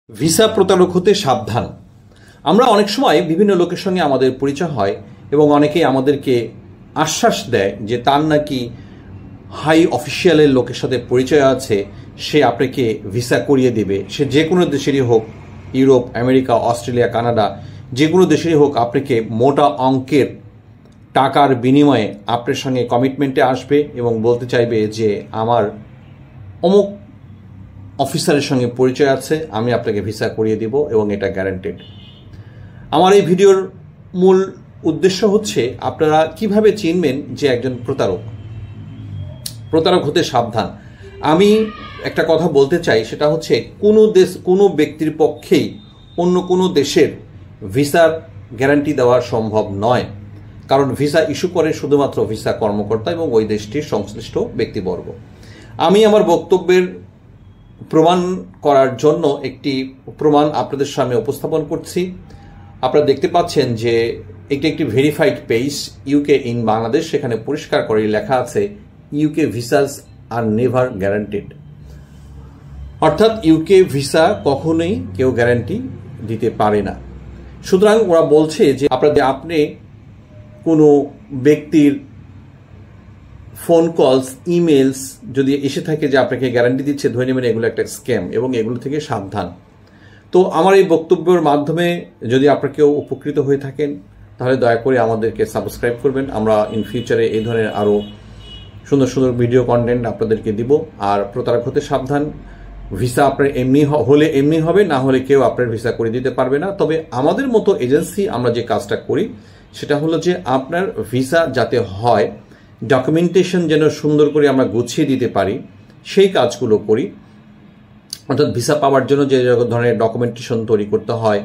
Visa প্রতারক হতে সাবধান। আমরা অনেক সময় বিভিন্ন লোকের সঙ্গে আমাদের পরিচয় হয় এবং অনেকেই আমাদেরকে আশ্বাস দেয় যে তার নাকি হাই অফিসিয়ালের লোকের সাথে পরিচয় আছে, সে আপনাকে ভিসা করিয়ে দেবে। সে যে কোনো দেশেরই হোক, ইউরোপ, আমেরিকা, অস্ট্রেলিয়া, কানাডা, যে কোনো দেশেরই হোক, আপনাকে মোটা অঙ্কের টাকার বিনিময়ে আপনার সঙ্গে কমিটমেন্টে আসবে এবং বলতে চাইবে যে আমার অমুক অফিসারের সঙ্গে পরিচয় আছে, আমি আপনাকে ভিসা করিয়ে দিব এবং এটা গ্যারান্টেড। আমার এই ভিডিওর মূল উদ্দেশ্য হচ্ছে আপনারা কিভাবে চিনবেন যে একজন প্রতারক হতে সাবধান। আমি একটা কথা বলতে চাই, সেটা হচ্ছে কোনো ব্যক্তির পক্ষেই অন্য কোনো দেশের ভিসার গ্যারান্টি দেওয়া সম্ভব নয়, কারণ ভিসা ইস্যু করে শুধুমাত্র ভিসা কর্মকর্তা এবং ওই দেশটির সংশ্লিষ্ট ব্যক্তিবর্গ। আমি আমার বক্তব্যের প্রমাণ করার জন্য একটি প্রমাণ আপনাদের সামনে উপস্থাপন করছি। আপনারা দেখতে পাচ্ছেন যে এটি একটি verified page, UK in Bangladesh. সেখানে পরিষ্কার করে লেখা আছে ইউকে ভিসাস আর নেভার গ্যারান্টেড, অর্থাৎ ইউকে ভিসা কখনোই কেউ গ্যারান্টি দিতে পারে না। সুতরাং ওরা বলছে যে আপনি কোনো ব্যক্তির ফোন কলস, ইমেলস যদি এসে থাকে যে আপনাকে গ্যারান্টি দিচ্ছে, ধরে নেবেন এগুলো একটা স্ক্যাম এবং এগুলো থেকে সাবধান। তো আমার এই বক্তব্যের মাধ্যমে যদি আপনারা কেউ উপকৃত হয়ে থাকেন, তাহলে দয়া করে আমাদেরকে সাবস্ক্রাইব করবেন। আমরা ইন ফিউচারে এই ধরনের আরও সুন্দর সুন্দর ভিডিও কন্টেন্ট আপনাদেরকে দিব। আর প্রতারক হতে সাবধান। ভিসা আপনার এমনি হলে এমনি হবে, না হলে কেউ আপনার ভিসা করে দিতে পারবে না। তবে আমাদের মতো এজেন্সি আমরা যে কাজটা করি সেটা হলো যে আপনার ভিসা যাতে হয়, ডকুমেন্টেশন যেন সুন্দর করে আমরা গুছিয়ে দিতে পারি, সেই কাজগুলো করি। অর্থাৎ ভিসা পাওয়ার জন্য যে ধরনের ডকুমেন্টেশন তৈরি করতে হয়,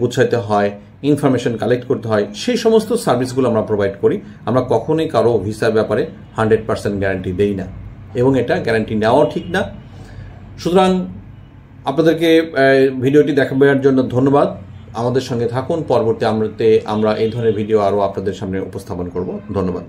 গুছাইতে হয়, ইনফরমেশন কালেক্ট করতে হয়, সেই সমস্ত সার্ভিসগুলো আমরা প্রোভাইড করি। আমরা কখনোই কারো ভিসার ব্যাপারে 100% গ্যারান্টি দেই না এবং এটা গ্যারান্টি নেওয়াও ঠিক না। সুতরাং আপনাদেরকে ভিডিওটি দেখাবার জন্য ধন্যবাদ। আমাদের সঙ্গে থাকুন। পরবর্তী আমরা এই ধরনের ভিডিও আরও আপনাদের সামনে উপস্থাপন করব। ধন্যবাদ।